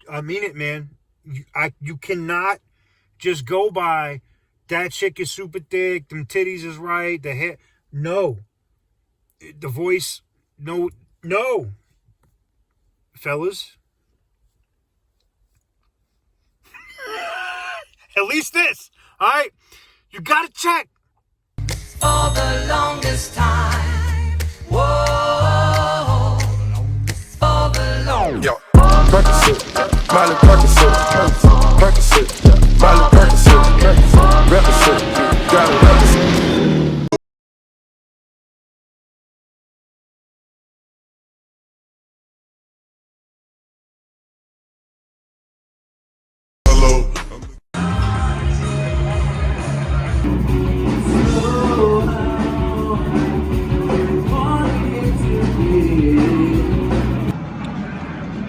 I mean it, man. You cannot just go by that chick is super thick, them titties is right, the hair. No. The voice, no, fellas. At least this, all right? You gotta check. For the longest time, whoa, for the longest. Yo, Percocet, Miley Percocet, Percocet, Miley Percocet, represent, gotta represent.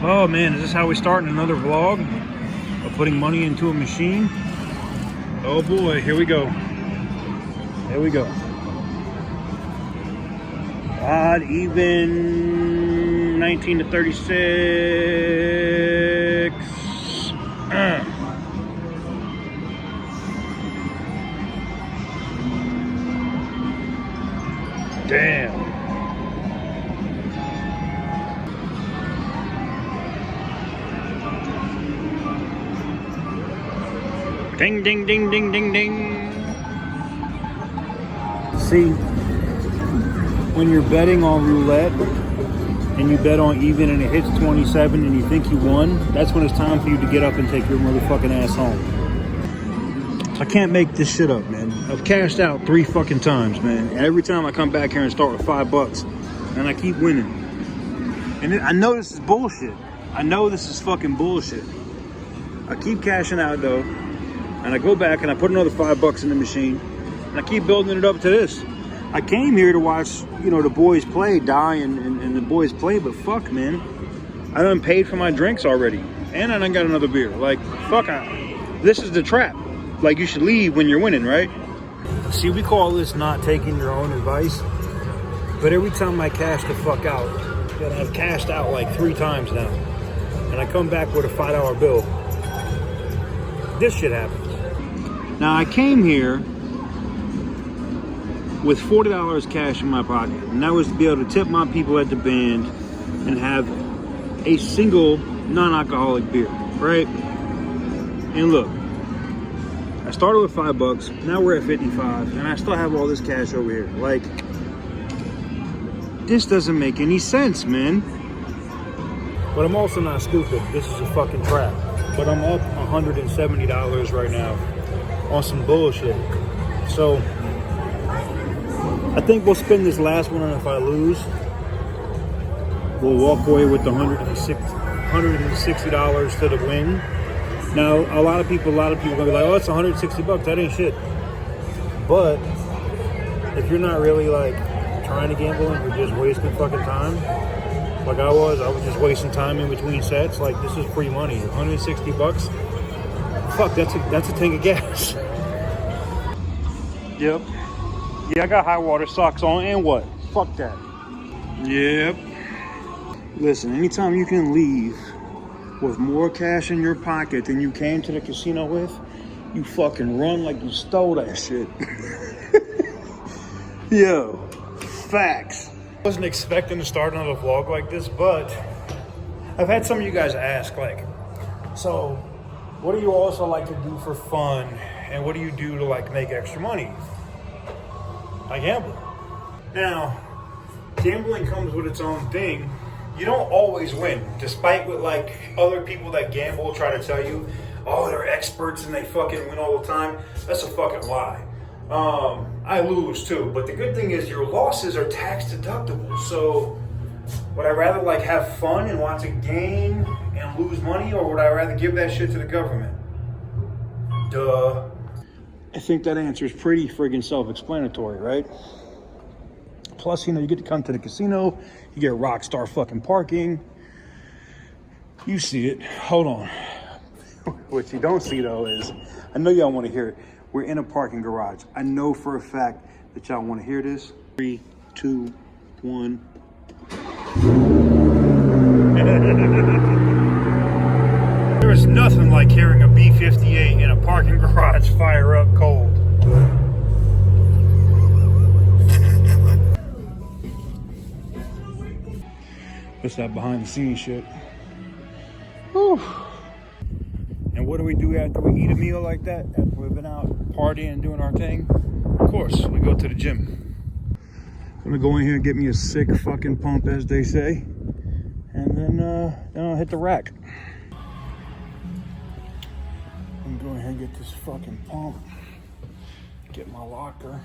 Oh man, is this how we start another vlog of putting money into a machine? Oh boy, here we go. Here we go. Odd, even, 19 to 36. Damn. Ding, ding, ding, ding, ding, ding. See, when you're betting on roulette and you bet on even and it hits 27 and you think you won, that's when it's time for you to get up and take your motherfucking ass home. I can't make this shit up, man. I've cashed out 3 fucking times, man. And every time I come back here and start with $5 and I keep winning. And I know this is bullshit. I know this is fucking bullshit. I keep cashing out though. And I go back and I put another $5 in the machine and I keep building it up to this. I came here to watch, you know, the boys play, Die and the boys play, but fuck, man. I done paid for my drinks already. And I done got another beer. Like, fuck, this is the trap. Like, you should leave when you're winning, right? See, we call this not taking your own advice. But every time I cash the fuck out, and I've cashed out like 3 times now, and I come back with a $5 bill, this shit happens. Now, I came here with $40 cash in my pocket, and that was to be able to tip my people at the band and have a single non-alcoholic beer, right? And look, I started with $5, now we're at 55, and I still have all this cash over here. Like, this doesn't make any sense, man. But I'm also not stupid. This is a fucking trap. But I'm up $170 right now on some bullshit. So I think we'll spend this last one, and if I lose, we'll walk away with the $160 to the win. Now, a lot of people are gonna be like, oh, it's $160, that ain't shit. But if you're not really like trying to gamble and you're just wasting fucking time, like I was just wasting time in between sets. Like, this is free money. $160. Fuck, that's a tank of gas. Yep. Yeah, I got high water socks on, and what? Fuck that. Yep. Listen, anytime you can leave with more cash in your pocket than you came to the casino with, you fucking run like you stole that shit. Yo, facts. I wasn't expecting to start another vlog like this, but I've had some of you guys ask, like, so what do you also like to do for fun, and what do you do to like make extra money? I gamble. Now, gambling comes with its own thing. You don't always win, despite what like other people that gamble try to tell you, oh, they're experts and they fucking win all the time. That's a fucking lie. I lose too, but the good thing is your losses are tax deductible. So would I rather like have fun and watch a game and lose money, or would I rather give that shit to the government? Duh. I think that answer is pretty friggin' self-explanatory, right? Plus, you know, you get to come to the casino, you get rock star fucking parking. You see it. Hold on. What you don't see though is, I know y'all want to hear it. We're in a parking garage. I know for a fact that y'all want to hear this. 3, 2, 1. 58 in a parking garage fire up cold. It's that behind the scenes shit. Whew. And what do we do after we eat a meal like that? After we've been out partying and doing our thing? Of course, we go to the gym. I'm gonna go in here and get me a sick fucking pump, as they say. And then I'll hit the rack. I'm gonna go ahead and get this fucking pump. Get my locker.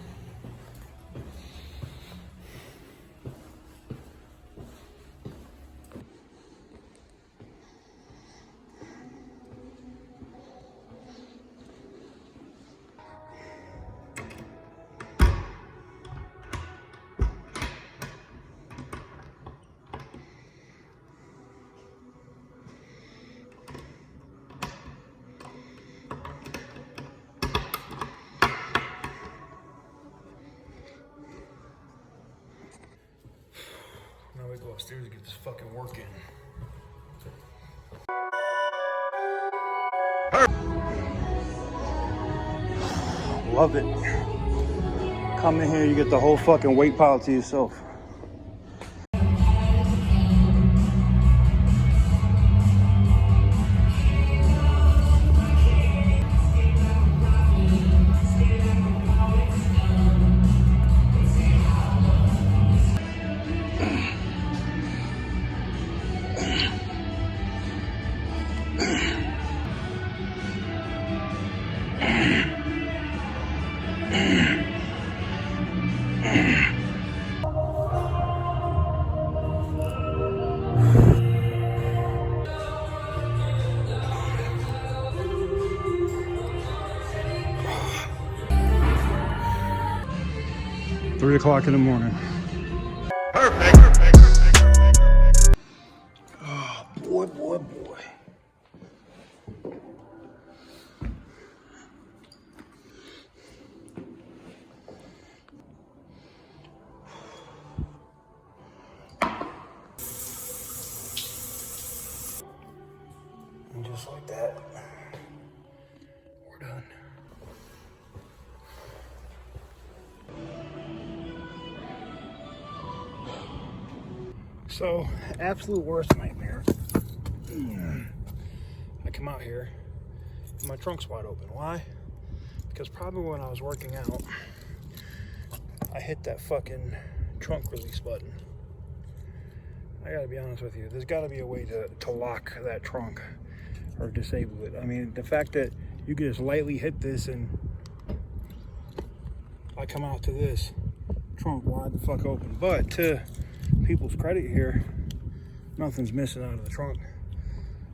Now we go upstairs to get this fucking work in. Love it. Come in here, you get the whole fucking weight pile to yourself. Three o'clock in the morning. Perfect. Oh, boy. And just like that, we're done. So, absolute worst nightmare. I come out here and my trunk's wide open. Why? Because probably when I was working out, I hit that fucking trunk release button. I gotta be honest with you, there's gotta be a way to lock that trunk or disable it. I mean, the fact that you can just lightly hit this and I come out to this trunk wide the fuck open. But to people's credit here, nothing's missing out of the trunk.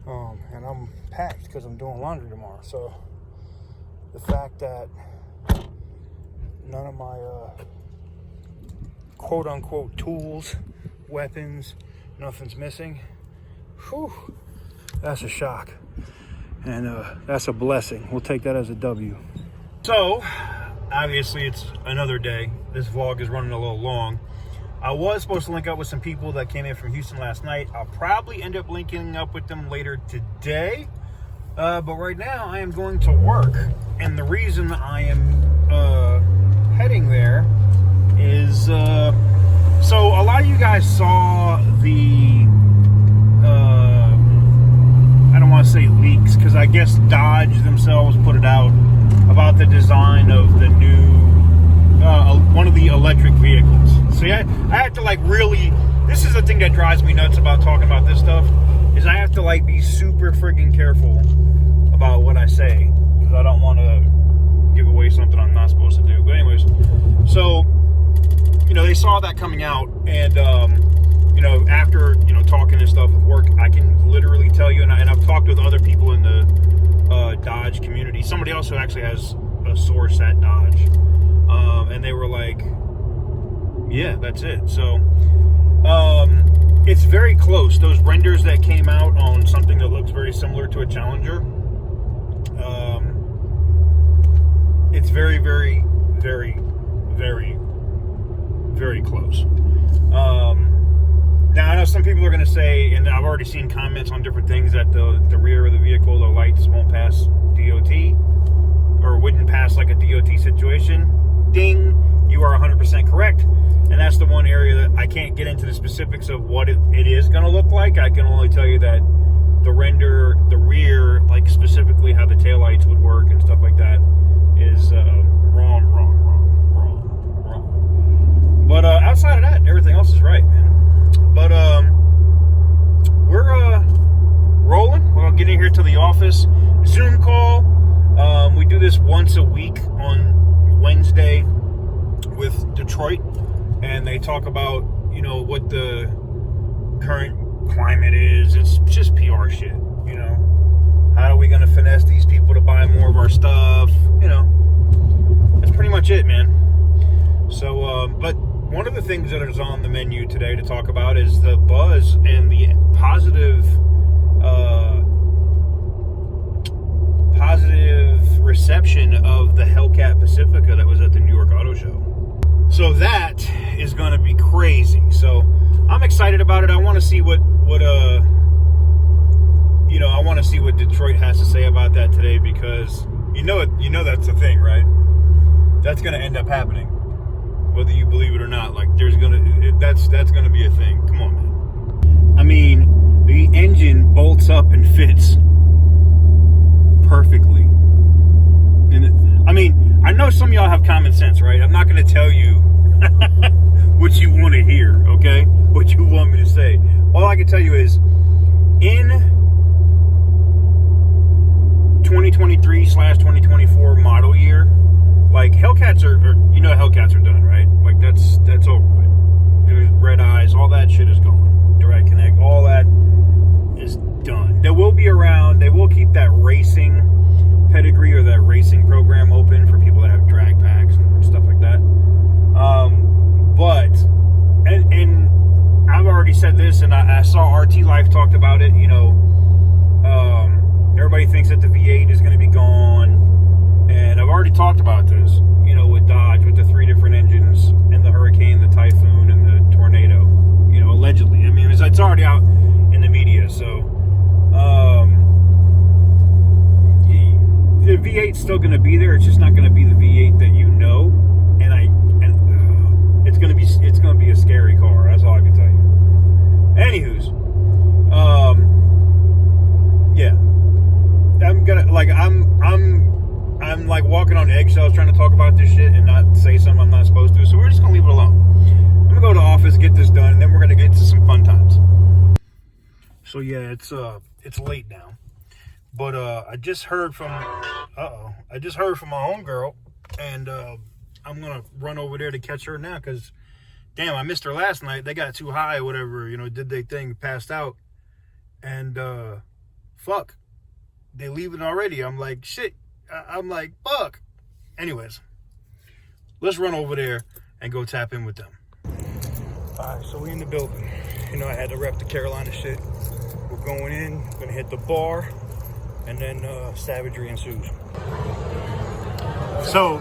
And I'm packed because I'm doing laundry tomorrow. So the fact that none of my quote unquote tools, weapons, nothing's missing, whew, that's a shock. And that's a blessing. We'll take that as a W. So obviously it's another day. This vlog is running a little long. I was supposed to link up with some people that came in from Houston last night. I'll probably end up linking up with them later today. But right now I am going to work. And the reason I am heading there is, so a lot of you guys saw the, I don't want to say leaks, because I guess Dodge themselves put it out about the design of the new, one of the electric vehicles. See, I have to like really, this is the thing that drives me nuts about talking about this stuff, is I have to like be super freaking careful about what I say, because I don't want to give away something I'm not supposed to do. But anyways, so, you know, they saw that coming out, and, you know, after, you know, talking and stuff with work, I can literally tell you, and I've talked with other people in the Dodge community, somebody else who actually has a source at Dodge, and they were like, yeah, that's it. So it's very close. Those renders that came out on something that looks very similar to a Challenger, it's very, very, very, very, very close. Now, I know some people are going to say, and I've already seen comments on different things, that the rear of the vehicle, the lights won't pass DOT, or wouldn't pass like a DOT situation. Ding, you are 100% correct. And that's the one area that I can't get into the specifics of what it is going to look like. I can only tell you that the rear, like specifically how the taillights would work and stuff like that, is wrong. But outside of that, everything else is right, man. But we're rolling. We're getting here to the office. Zoom call. We do this once a week on Wednesday with Detroit, and they talk about, you know, what the current climate is. It's just PR shit, you know. How are we going to finesse these people to buy more of our stuff? You know, that's pretty much it, man. So, but one of the things that is on the menu today to talk about is the buzz and the positive reception of the Hellcat Pacifica that was at the New York Auto Show. So that is going to be crazy. So I'm excited about it. I want to see what I want to see what Detroit has to say about that today, because you know that's the thing, right? That's going to end up happening, whether you believe it or not. Like that's going to be a thing. Come on, man. I mean, the engine bolts up and fits perfectly. And I mean, I know some of y'all have common sense, right? I'm not going to tell you what you want to hear, okay? What you want me to say. All I can tell you is, in 2023/2024 model year, like Hellcats are Hellcats are done, right? Like that's over with. There's red eyes, all that shit is gone. Direct Connect, all that is done. They will be around. They will keep that racing pedigree or that racing program open for people that have drag packs and stuff like that. But I've already said this, and I saw RT Life talked about it. You know, everybody thinks that the V8 is going to be gone, and I've already talked about this. You know, with Dodge, with the 3 different engines, and the Hurricane, the Typhoon, and the Tornado. You know, allegedly. I mean, it's already out in the media. So, the V8's still going to be there. It's just not going to be the V8 that you know, and it's going to be a scary car. That's all I can tell you. Anywho's, yeah, I'm like walking on eggshells trying to talk about this shit and not say something I'm not supposed to. So we're just gonna leave it alone. I'm gonna go to the office, get this done, and then we're gonna get to some fun times. So yeah, it's late now, but I just heard from my homegirl, and I'm gonna run over there to catch her now, because damn, I missed her last night. They got too high or whatever, you know, did their thing, passed out, and fuck, they leaving already. I'm like, shit. I'm like, fuck. Anyways, let's run over there and go tap in with them. All right, so we in the building. You know, I had to rep the Carolina shit. We're going in, gonna hit the bar, and then savagery ensues. So,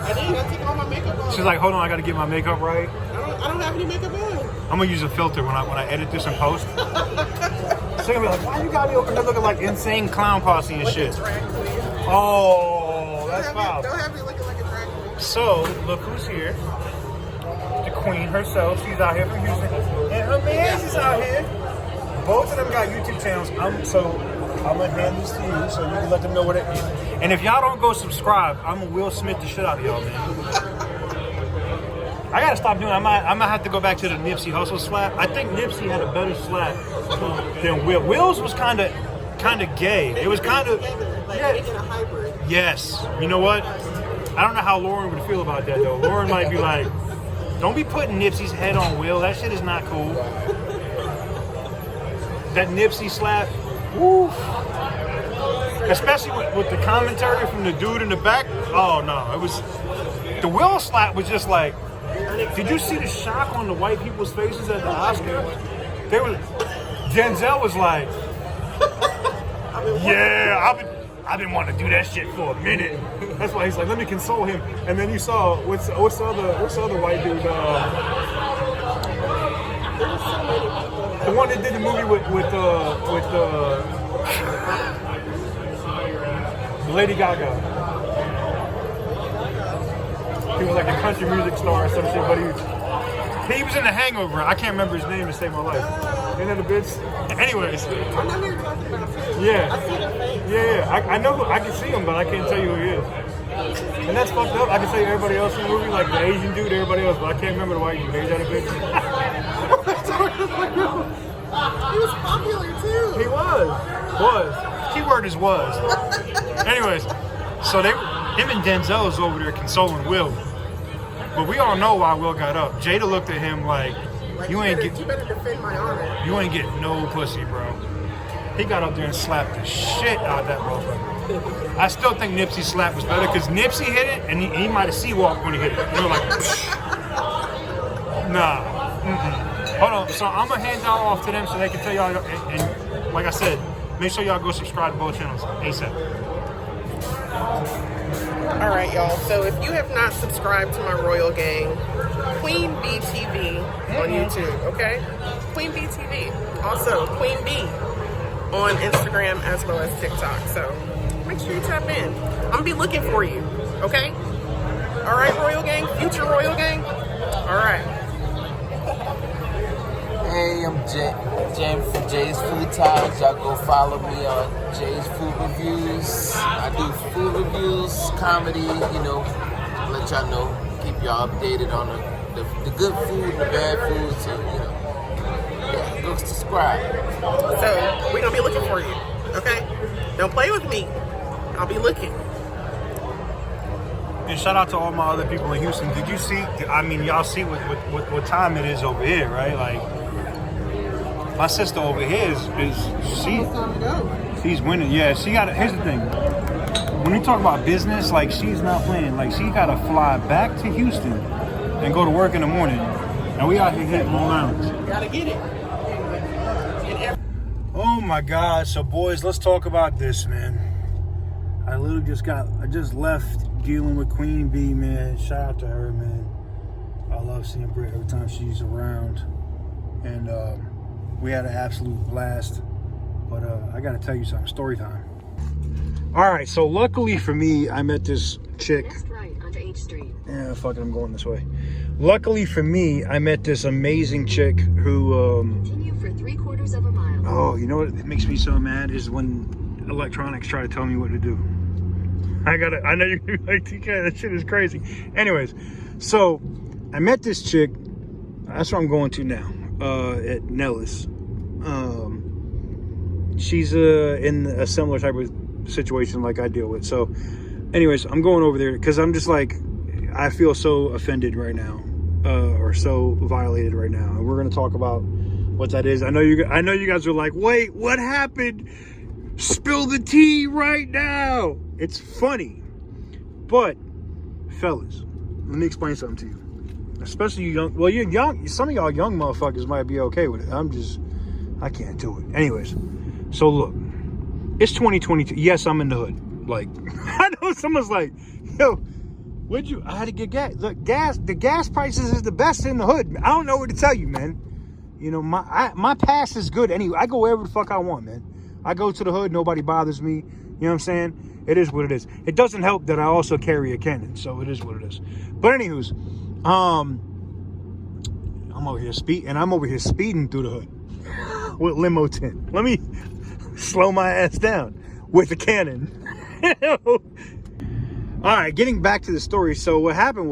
I took all my makeup off. she's like, hold on, I gotta get my makeup right. I don't have any makeup on. I'm gonna use a filter when I edit this in post. So gonna be like, why you got me over there looking like insane clown posse and shit? Oh, that's foul. Don't have me looking like a drag queen. So, look who's here. The queen herself. She's out here from Houston. And her man is out here. Both of them got YouTube channels. I'm gonna hand this to you so you can let them know what it is. And if y'all don't go subscribe, I'm gonna Will Smith the shit out of y'all, man. I gotta stop doing it. I might have to go back to the Nipsey Hussle slap. I think Nipsey had a better slap than Will. Will's was kind of gay. It was kind of, yeah. Yes. You know what? I don't know how Lauren would feel about that though. Lauren might be like, don't be putting Nipsey's head on Will. That shit is not cool. That Nipsey slap, woo. Especially with the commentary from the dude in the back. Oh no, it was, the Will slap was just like, did you see the shock on the white people's faces at the Oscars? Denzel was like, yeah, I've been wanting to do that shit for a minute. That's why he's like, let me console him. And then you saw what's the other white dude? The one that did the movie with Lady Gaga. He was like a country music star or some shit, but he was in The Hangover. I can't remember his name to save my life. Ain't that a bitch? Anyways. I know who you're talking about too. Yeah. I see their face. Yeah. I know. I can see him, but I can't tell you who he is. And that's fucked up. I can tell you everybody else in the movie, like the Asian dude, everybody else, but I can't remember the white dude. Ain't that a bitch? He was popular too. He was. Keyword is was. Anyways, so him and Denzel's over there consoling Will. But we all know why Will got up. Jada looked at him like you better defend my honor. You ain't getting no pussy, bro. He got up there and slapped the shit out of that motherfucker. I still think Nipsey's slap was better because Nipsey hit it and he might have sea-walked when he hit it. You know, like, nah. Hold on. So I'm going to hand y'all off to them so they can tell y'all. And like I said, make sure y'all go subscribe to both channels ASAP. All right, y'all. So if you have not subscribed to my Royal Gang, Queen B TV on YouTube, okay? Queen B TV. Also, Queen B on Instagram as well as TikTok. So make sure you tap in. I'm gonna be looking for you, okay? All right, Royal Gang, future Royal Gang. All right. Hey, I'm James from Jay's Food Times. Y'all go follow me on Jay's Food Reviews. I do food reviews, comedy, you know, let y'all know, keep y'all updated on the good food and the bad food. So, you know, yeah, go subscribe. So we're gonna be looking for you, okay? Don't play with me. I'll be looking. And shout out to all my other people in Houston. Did you see? I mean, y'all see what time it is over here, right? Like, my sister over here she's winning. Yeah, she got. Here's the thing. When we talk about business, like she's not playing. Like she got to fly back to Houston and go to work in the morning, and we out here hitting Long Island. Gotta get it. Oh my God! So boys, let's talk about this, man. I just left dealing with Queen B, man. Shout out to her, man. I love seeing Britt every time she's around, and we had an absolute blast. But I gotta tell you something. Story time. All right. So luckily for me, I met this chick. Next right onto H Street. Yeah, fuck it. I'm going this way. Luckily for me, I met this amazing chick who. Continue for 3/4 of a mile. Oh, you know what makes me so mad is when electronics try to tell me what to do. I know you're gonna be like, TK, that shit is crazy. Anyways, so I met this chick. That's where I'm going to now. At Nellis. She's in a similar type of situation like I deal with. So anyways, I'm going over there because I'm just like, I feel so offended right now, or so violated right now. And we're gonna talk about what that is. I know you guys are like, wait, what happened? Spill the tea right now. It's funny, but fellas, let me explain something to you. Especially you young. Well, you're young. Some of y'all young motherfuckers might be okay with it. I can't do it. Anyways, so look, it's 2022. Yes, I'm in the hood. Like, I know someone's like, yo, I had to get gas. Look, the gas prices is the best in the hood. I don't know what to tell you, man. You know, my pass is good anyway. I go wherever the fuck I want, man. I go to the hood, nobody bothers me. You know what I'm saying? It is what it is. It doesn't help that I also carry a cannon, so it is what it is. But anywho's, I'm over here speeding through the hood with limo tint. Let me slow my ass down with a cannon. All right, getting back to the story. So what had happened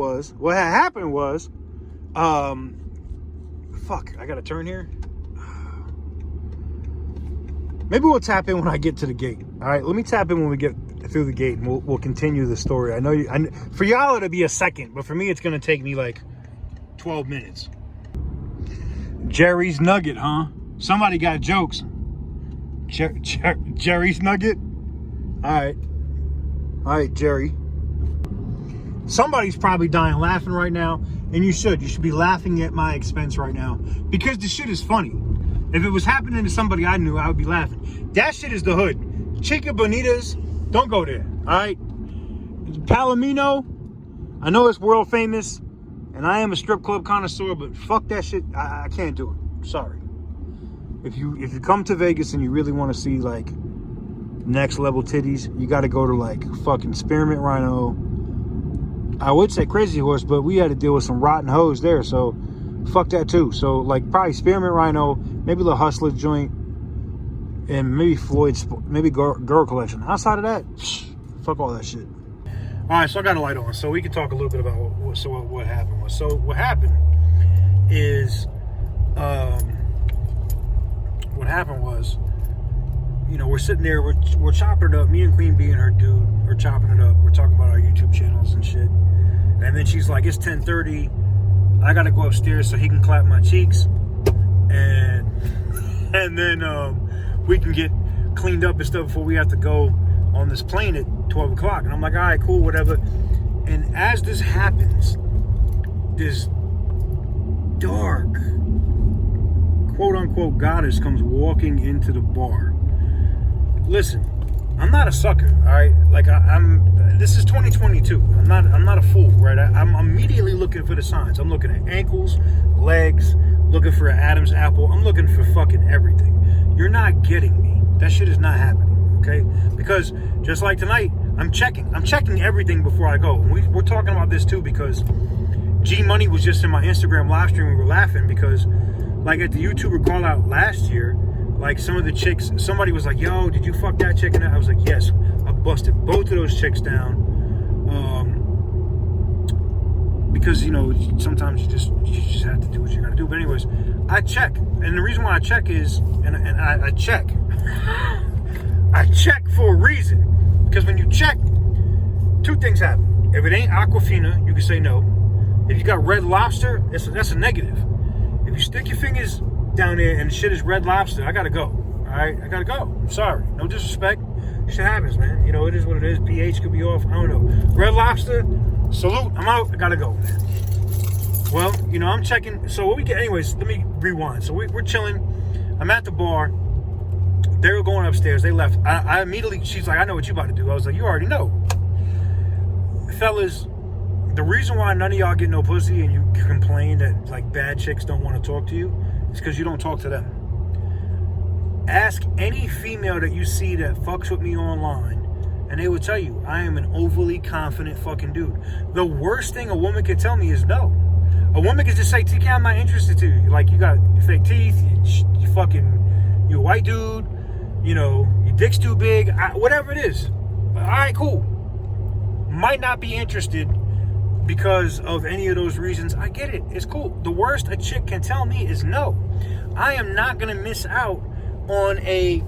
was, fuck, I gotta turn here. Maybe we'll tap in when I get to the gate. All right, let me tap in when we get through the gate, and we'll continue the story. I know for y'all it'll be a second, but for me it's gonna take me like 12 minutes. Jerry's Nugget, huh? Somebody got jokes. Jerry's Nugget. All right, Jerry. Somebody's probably dying laughing right now, and you should be laughing at my expense right now because the shit is funny. If it was happening to somebody I knew, I would be laughing. That shit is the hood. Chica Bonitas Don't go there, all right? Palomino, I know it's world famous, and I am a strip club connoisseur, but fuck that shit. I can't do it. Sorry. If you come to Vegas and you really want to see like next level titties, you got to go to like fucking Spearmint Rhino. I would say Crazy Horse, but we had to deal with some rotten hoes there, so fuck that too. So like probably Spearmint Rhino, maybe the Hustler joint, and maybe Floyd's, maybe Girl Collection. Outside of that, fuck all that shit. All right, so I got a light on, so we can talk a little bit about what happened was. So what happened is, what happened was, you know, we're sitting there, we're chopping it up. Me and Queen Bee and her dude are chopping it up. We're talking about our YouTube channels and shit. And then she's like, it's 10:30. I gotta go upstairs so he can clap my cheeks, and then we can get cleaned up and stuff before we have to go on this plane at 12 o'clock. And I'm like, all right, cool, whatever. And as this happens, this dark, quote unquote, goddess comes walking into the bar. Listen, I'm not a sucker, all right? Like this is 2022. I'm not a fool, right? I'm immediately looking for the signs. I'm looking at ankles, legs, looking for an Adam's apple. I'm looking for fucking everything. You're not getting me. That shit is not happening. Okay, because just like tonight, I'm checking everything before I go. We're talking about this too because G Money was just in my Instagram live stream. We were laughing because, like, at the YouTuber call out last year, like some of the chicks, somebody was like, "Yo, did you fuck that chick?" And I was like, "Yes, I busted both of those chicks down." Because you know sometimes you just have to do what you gotta do. But anyways, I check, and the reason why I check is, and I check. I check for a reason, because when you check, two things happen. If it ain't Aquafina, you can say no. If you got Red Lobster, that's a negative. If you stick your fingers down there and shit is Red Lobster, I gotta go. All right, I gotta go. I'm sorry. No disrespect. Shit happens, man. You know, it is what it is. pH could be off. I don't know. Red Lobster, salute. I'm out. I gotta go, man. Well, you know, I'm checking. So what we get, anyways, let me rewind. So we're chilling. I'm at the bar. They were going upstairs. They left. I immediately, she's like, I know what you about to do. I was like, you already know. Fellas, the reason why none of y'all get no pussy and you complain that like bad chicks don't want to talk to you is because you don't talk to them. Ask any female that you see that fucks with me online and they will tell you I am an overly confident fucking dude. The worst thing a woman can tell me is no. A woman can just say, TK, I'm not interested to you. Like, you got fake teeth, you a white dude, you know, your dick's too big, whatever it is. All right, cool. Might not be interested because of any of those reasons. I get it. It's cool. The worst a chick can tell me is no. I am not going to miss out on a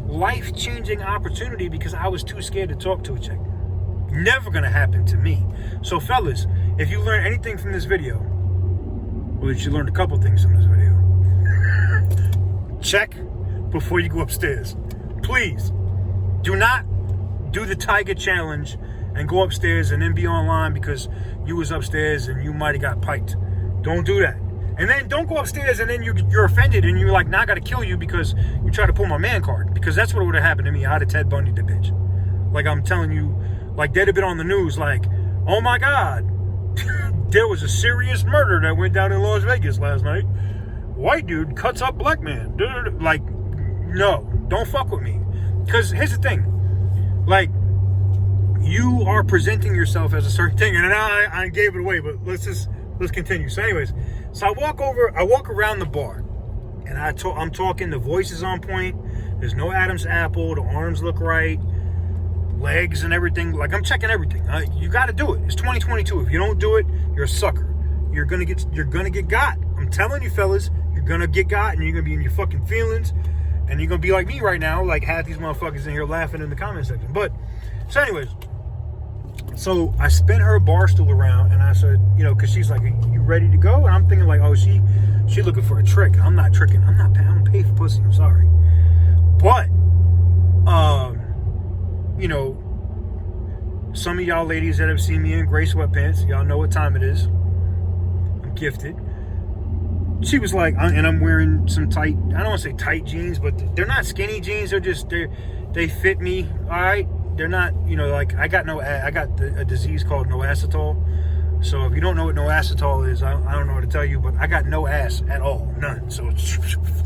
life-changing opportunity because I was too scared to talk to a chick. Never going to happen to me. So, fellas, if you learn anything from this video, well, you learned a couple things from this video. Check before you go upstairs. Please do not do the Tyga challenge and go upstairs and then be online because you was upstairs and you might have got piked. Don't do that. And then don't go upstairs and then you're offended and you're like, nah, I gotta kill you because you tried to pull my man card. Because that's what would have happened to me. I'd have Ted Bundy the bitch. Like, I'm telling you, like, they'd have been on the news like, oh my God, there was a serious murder that went down in Las Vegas last night. White dude cuts up black man. Like, no, don't fuck with me. Because here's the thing. Like, you are presenting yourself as a certain thing. And now I gave it away, but let's continue. So anyways, so I walk around the bar. And I'm talking, the voice is on point. There's no Adam's apple. The arms look right. Legs and everything. Like, I'm checking everything. You got to do it. It's 2022. If you don't do it, you're a sucker. You're gonna get got. I'm telling you, fellas, you're gonna get got, and you're gonna be in your fucking feelings, and you're gonna be like me right now, like half these motherfuckers in here laughing in the comment section. But so, anyways, so I spin her bar stool around, and I said, you know, because she's like, "You ready to go?" And I'm thinking like, oh, she looking for a trick. I'm not tricking. I'm not paid for pussy. I'm sorry, but you know, some of y'all ladies that have seen me in gray sweatpants, y'all know what time it is. I'm gifted. She was like, and I'm wearing some tight, I don't want to say tight jeans, but they're not skinny jeans. They're just, they fit me, all right? they're not, you know, like I got a disease called no acetol. So if you don't know what no acetol is, I don't know what to tell you, but I got no ass at all, none. So it's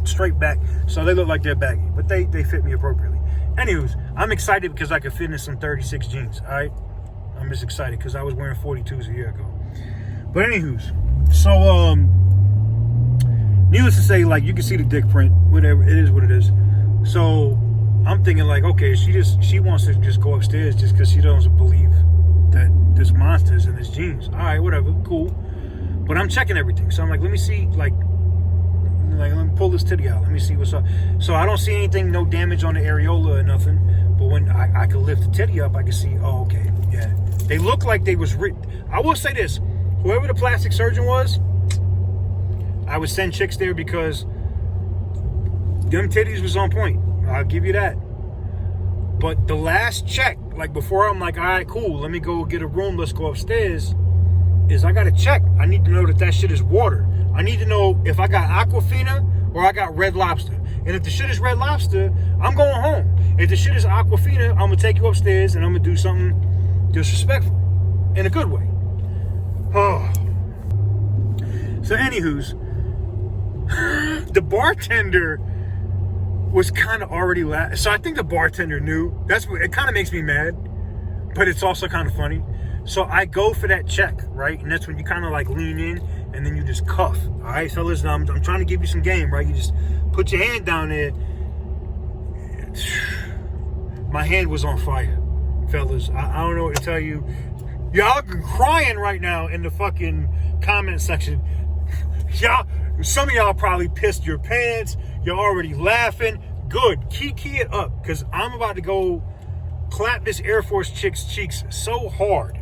straight back. So they look like they're baggy, but they fit me appropriately. Anyways, I'm excited because I could fit in some 36 jeans. All right, I'm just excited because I was wearing 42s a year ago. But anywho's, so needless to say, like you can see the dick print, whatever it is, what it is. So I'm thinking like, okay, she wants to just go upstairs just because she doesn't believe that this monster's in his jeans. All right, whatever, cool. But I'm checking everything, so I'm like, let me see, like let me pull this titty out. Let me see what's up. So I don't see anything, no damage on the areola or nothing. But when I could lift the titty up, I could see, oh, okay, yeah. They look like they was written. I will say this, whoever the plastic surgeon was, I would send chicks there because them titties was on point. I'll give you that. But the last check, like before I'm like, all right, cool, let me go get a room, let's go upstairs, is I got to check. I need to know that shit is water. I need to know if I got Aquafina or I got Red Lobster. And if the shit is Red Lobster, I'm going home. If the shit is Aquafina, I'm going to take you upstairs and I'm going to do something disrespectful in a good way. Oh. So anywho's, the bartender was kind of already so I think the bartender knew. That's what it kind of makes me mad, but it's also kind of funny. So I go for that check, right? And that's when you kind of like lean in and then you just cuff. All right, fellas, I'm trying to give you some game, right? You just put your hand down there. My hand was on fire, fellas. I don't know what to tell you. Y'all crying right now in the fucking comment section. Some of y'all probably pissed your pants. You're already laughing. Good. Kiki it up, because I'm about to go clap this Air Force chick's cheeks so hard.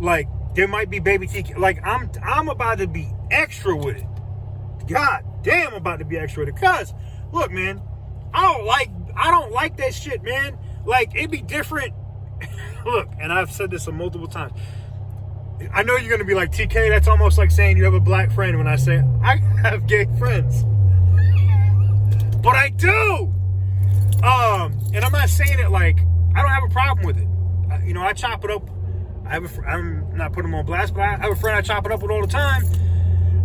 Like, there might be baby Kiki. Like, I'm about to be extra with it. God damn, I'm about to be extra with it. Because, look, man, I don't like that shit, man. Like, it'd be different. Look, and I've said this multiple times. I know you're going to be like, TK, that's almost like saying you have a black friend when I say I have gay friends. But I do. And I'm not saying it like, I don't have a problem with it. You know, I chop it up. I'm not putting him on blast, but I have a friend I chop it up with all the time.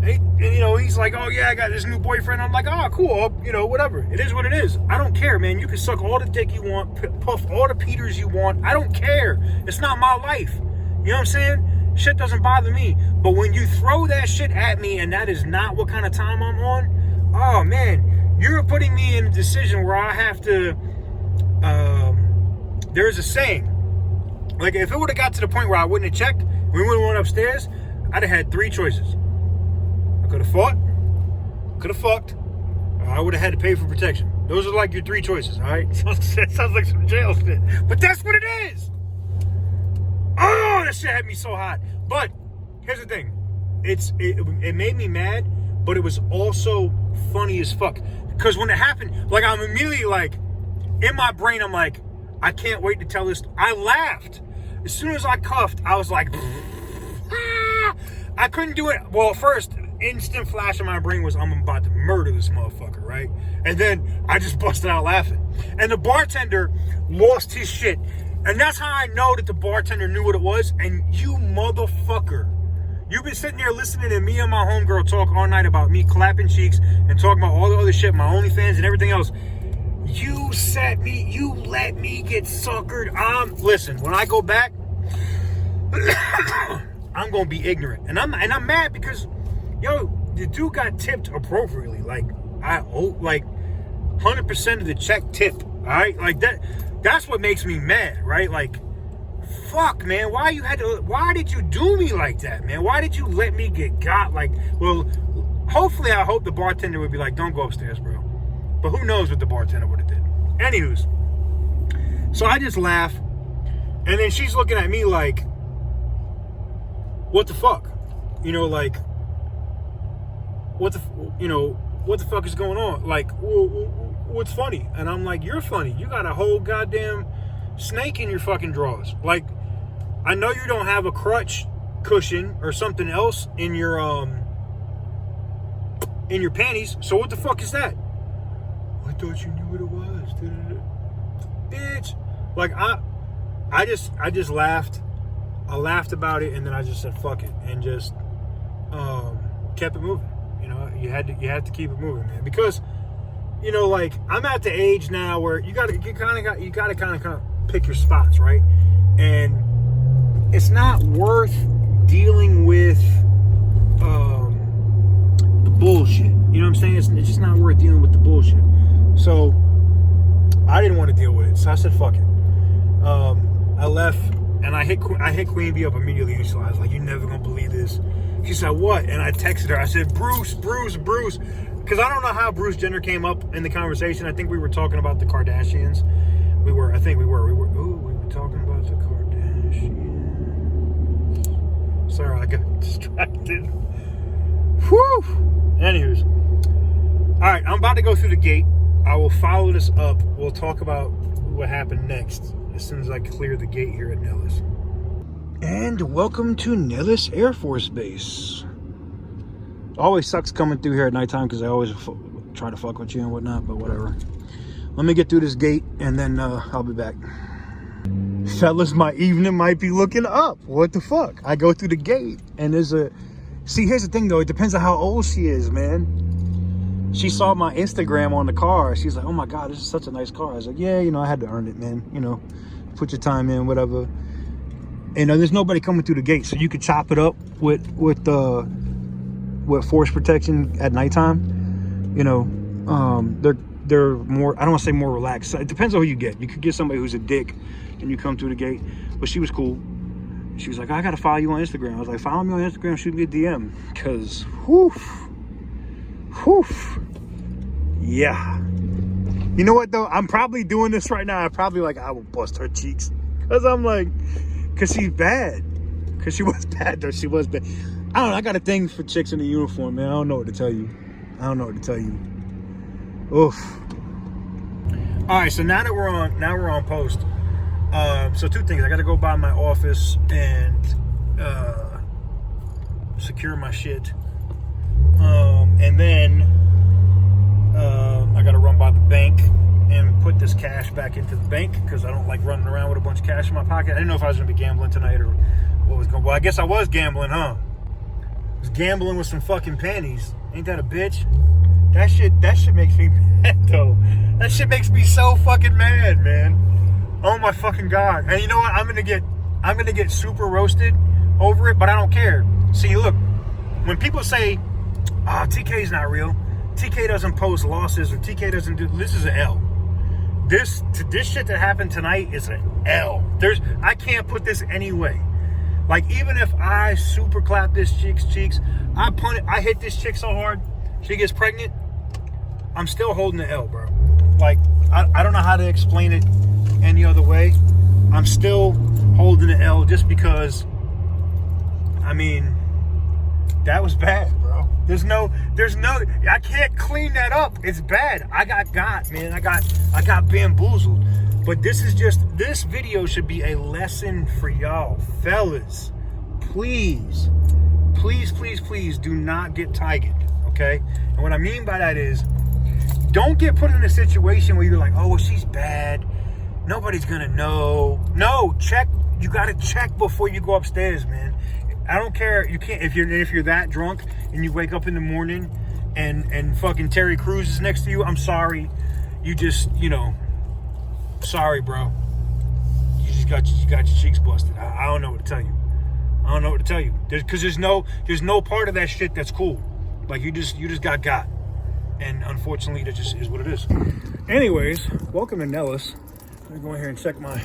And you know, he's like, oh yeah, I got this new boyfriend. I'm like, oh, cool. You know, whatever. It is what it is. I don't care, man. You can suck all the dick you want, puff all the Peters you want. I don't care. It's not my life. You know what I'm saying? Shit doesn't bother me. But when you throw that shit at me and that is not what kind of time I'm on, oh man, you're putting me in a decision where I have to, there's a saying, like if it would have got to the point where I wouldn't have checked, we would have went upstairs, I'd have had three choices. I could have fought, could have fucked, or I would have had to pay for protection. Those are like your three choices, all right? That sounds like some jail shit, but that's what it is. Oh, that shit had me so hot. But here's the thing. It made me mad, but it was also funny as fuck. Because when it happened, like I'm immediately like, in my brain, I'm like, I can't wait to tell this. I laughed. As soon as I cuffed, I was like, ah! I couldn't do it. Well, first, instant flash in my brain was, I'm about to murder this motherfucker, right? And then I just busted out laughing. And the bartender lost his shit. And that's how I know that the bartender knew what it was. And you motherfucker, you've been sitting there listening to me and my homegirl talk all night about me clapping cheeks and talking about all the other shit, my OnlyFans and everything else. You let me get suckered. Listen, when I go back, I'm gonna be ignorant. And I'm mad because, yo, the dude got tipped appropriately. Like, I owe, like, 100% of the check tip. All right? Like, that's what makes me mad, right? Like, fuck, man, why did you do me like that, man? Why did you let me get got? Like, well, hopefully I hope the bartender would be like, don't go upstairs, bro. But who knows what the bartender would have did. Anywho's, so I just laugh, and then she's looking at me like, what the fuck? You know, like, what the fuck is going on? Like, what's funny? And I'm like, you're funny. You got a whole goddamn snake in your fucking drawers. Like, I know you don't have a crutch cushion or something else in your panties. So what the fuck is that? I thought you knew what it was. Bitch. Like, I just laughed. I laughed about it, and then I just said fuck it, and just kept it moving. You know, you had to keep it moving, man, because you know, like I'm at the age now where you gotta kind of pick your spots, right? And it's not worth dealing with the bullshit. You know what I'm saying? It's just not worth dealing with the bullshit. So I didn't want to deal with it, so I said fuck it. I left, and I hit Queen Bee up immediately. So I was like, "You're never gonna believe this." She said, "What?" And I texted her. I said, Bruce, because I don't know how Bruce Jenner came up in the conversation. I think we were talking about the Kardashians. We were talking about the Kardashians. Sorry, I got distracted. Whew. Anyways, all right, I'm about to go through the gate. I will follow this up. We'll talk about what happened next as soon as I clear the gate here at Nellis. And welcome to Nellis Air Force Base. It always sucks coming through here at nighttime because I always try to fuck with you and whatnot, but whatever. Let me get through this gate and then I'll be back. Fellas, my evening might be looking up. What the fuck? I go through the gate and there's a... See, here's the thing though. It depends on how old she is, man. She saw my Instagram on the car. She's like, oh my God, this is such a nice car. I was like, yeah, you know, I had to earn it, man. You know, put your time in, whatever. And there's nobody coming through the gate, so you could chop it up with force protection at nighttime. You know, they're more, I don't want to say more relaxed. It depends on who you get. You could get somebody who's a dick and you come through the gate, but she was cool. She was like, I gotta follow you on Instagram. I was like, follow me on Instagram, shoot me a DM, because whew, yeah. You know what though? I'm probably doing this right now. I will bust her cheeks, because she's bad. Because she was bad though. She was bad. I don't know. I got a thing for chicks in the uniform, man. I don't know what to tell you. Oof. All right. So now we're on post. So two things. I got to go by my office and secure my shit. And then I got to run by the bank and put this cash back into the bank because I don't like running around with a bunch of cash in my pocket. I didn't know if I was going to be gambling tonight or what was going on. Well, I guess I was gambling, huh? I was gambling with some fucking panties. Ain't that a bitch? That shit makes me mad, though. That shit makes me so fucking mad, man. Oh my fucking God. And you know what? I'm gonna get super roasted over it, but I don't care. See, look, when people say, TK's not real, TK doesn't post losses, or TK doesn't do, this is an L. This shit that happened tonight is an L. I can't put this anyway. Like, even if I super clap this chick's cheeks, I hit this chick so hard, she gets pregnant, I'm still holding the L, bro. Like, I don't know how to explain it any other way. I'm still holding the L just because, I mean, that was bad, bro. There's no, I can't clean that up. It's bad. I got, man. I got bamboozled. But this video should be a lesson for y'all, fellas. Please do not get Tyga, okay? And what I mean by that is, don't get put in a situation where you're like, oh, well, she's bad. Nobody's gonna know. No, check. You gotta check before you go upstairs, man. I don't care. You can't if you're that drunk and you wake up in the morning and fucking Terry Crews is next to you. I'm sorry. You just, sorry, bro. You got your cheeks busted. I don't know what to tell you. Because there's no part of that shit that's cool. Like you just got. And unfortunately, that just is what it is. Anyways, welcome to Nellis. Let me go in here and check my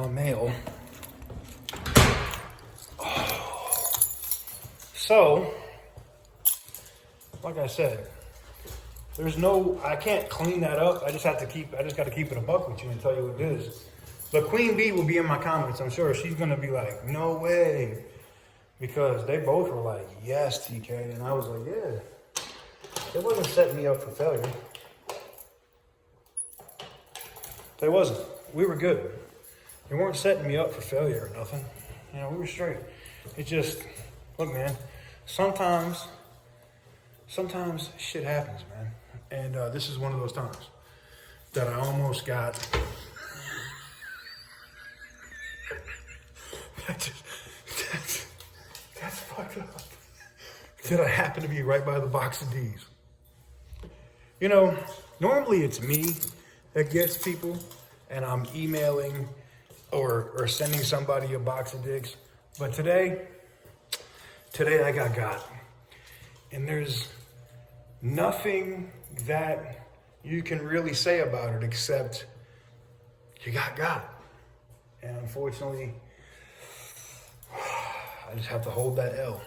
mail. So, like I said, I can't clean that up. I just got to keep it a buck with you and tell you what it is. But Queen Bee will be in my comments, I'm sure. She's gonna be like, no way. Because they both were like, yes, TK. And I was like, yeah. They wasn't setting me up for failure. They wasn't. We were good. They weren't setting me up for failure or nothing. We were straight. It just, look, man, sometimes shit happens, man. And this is one of those times that I almost got That's fucked up. Did I happen to be right by the box of D's? You know, normally it's me that gets people, and I'm emailing or sending somebody a box of dicks. But today I got. And there's nothing that you can really say about it except you got. And unfortunately, I just have to hold that L.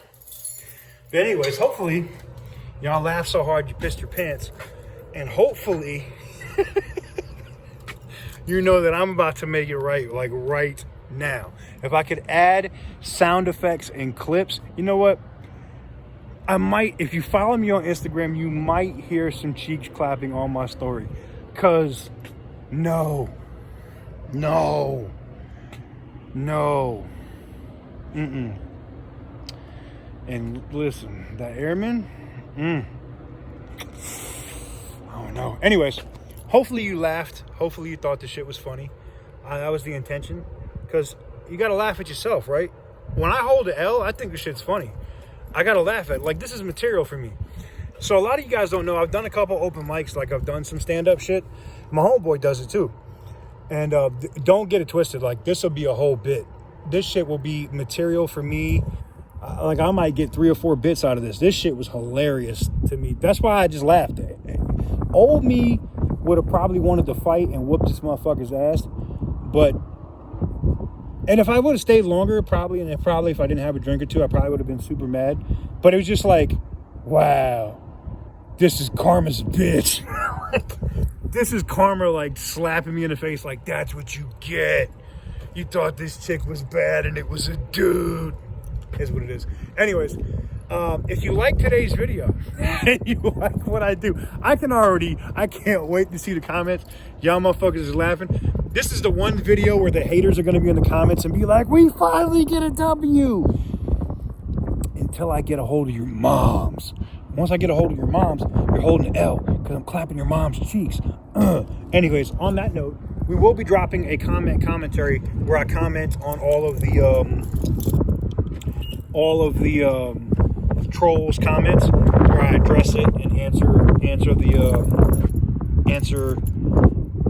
But anyways, hopefully, y'all laugh so hard you pissed your pants. And hopefully, you know that I'm about to make it right, like right now. If I could add sound effects and clips, you know what? I might, if you follow me on Instagram, you might hear some cheeks clapping on my story. Cause no. And listen, that airman, I don't know. Anyways, hopefully you laughed. Hopefully you thought the shit was funny. That was the intention. Because you got to laugh at yourself, right? When I hold the L, I think the shit's funny. I got to laugh at it. Like, this is material for me. So a lot of you guys don't know, I've done a couple open mics. Like, I've done some stand-up shit. My homeboy does it too. And don't get it twisted. Like, this will be a whole bit. This shit will be material for me. Like, I might get 3 or 4 bits out of this. This shit was hilarious to me. That's why I just laughed. Old me would have probably wanted to fight and whoop this motherfucker's ass. And if I would have stayed longer, probably if I didn't have a drink or two, I probably would have been super mad. But it was just like, wow, this is karma's bitch. This is karma, like, slapping me in the face like, that's what you get. You thought this chick was bad and it was a dude. Is what it is. Anyways, if you like today's video and you like what I do, I can't wait to see the comments. Y'all motherfuckers is laughing. This is the one video where the haters are going to be in the comments and be like, we finally get a W. Until I get a hold of your moms. Once I get a hold of your moms, you're holding an L because I'm clapping your mom's cheeks. Anyways, on that note, we will be dropping a commentary where I comment on all of the trolls' comments, where I address it and answer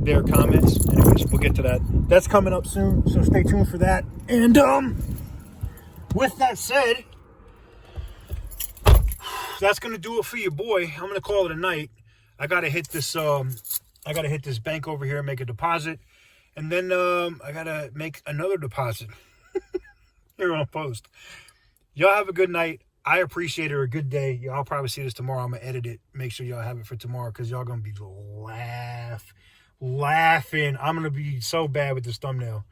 their comments. Anyways, we'll get to that. That's coming up soon, so stay tuned for that. And with that said, that's gonna do it for your boy. I'm gonna call it a night. I gotta hit this bank over here and make a deposit, and then I gotta make another deposit here on post. Y'all have a good night. I appreciate it, or a good day. Y'all probably see this tomorrow. I'm gonna edit it. Make sure y'all have it for tomorrow, because y'all gonna be laughing. I'm gonna be so bad with this thumbnail.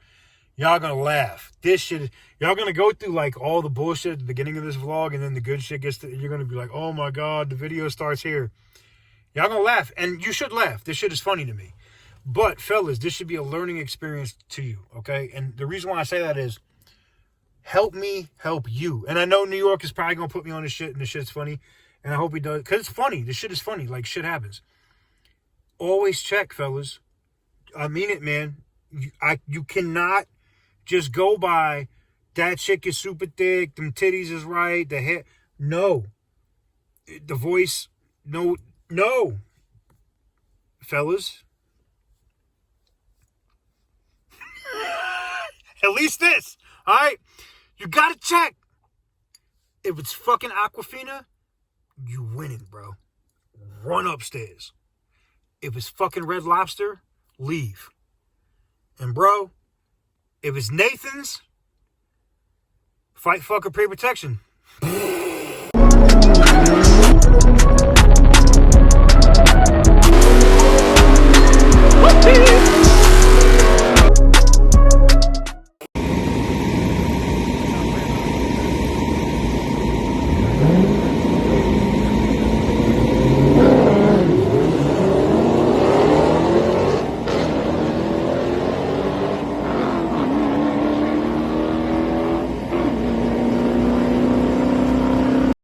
Y'all gonna laugh. This shit, y'all gonna go through like all the bullshit at the beginning of this vlog, and then the good shit gets to, you're gonna be like, oh my God, the video starts here. Y'all gonna laugh, and you should laugh. This shit is funny to me. But fellas, this should be a learning experience to you, okay? And the reason why I say that is, help me help you. And I know New York is probably gonna put me on this shit, and this shit's funny, and I hope he does, because it's funny. This shit is funny. Like, shit happens. Always check, fellas. I mean it, man. You cannot just go by, that chick is super thick, them titties is right, the hair. No. The voice, no. Fellas. At least this, all right? You gotta check. If it's fucking Aquafina, you winning, bro. Run upstairs. If it's fucking Red Lobster, leave. And bro, if it's Nathan's, fight, fuck, or pay protection.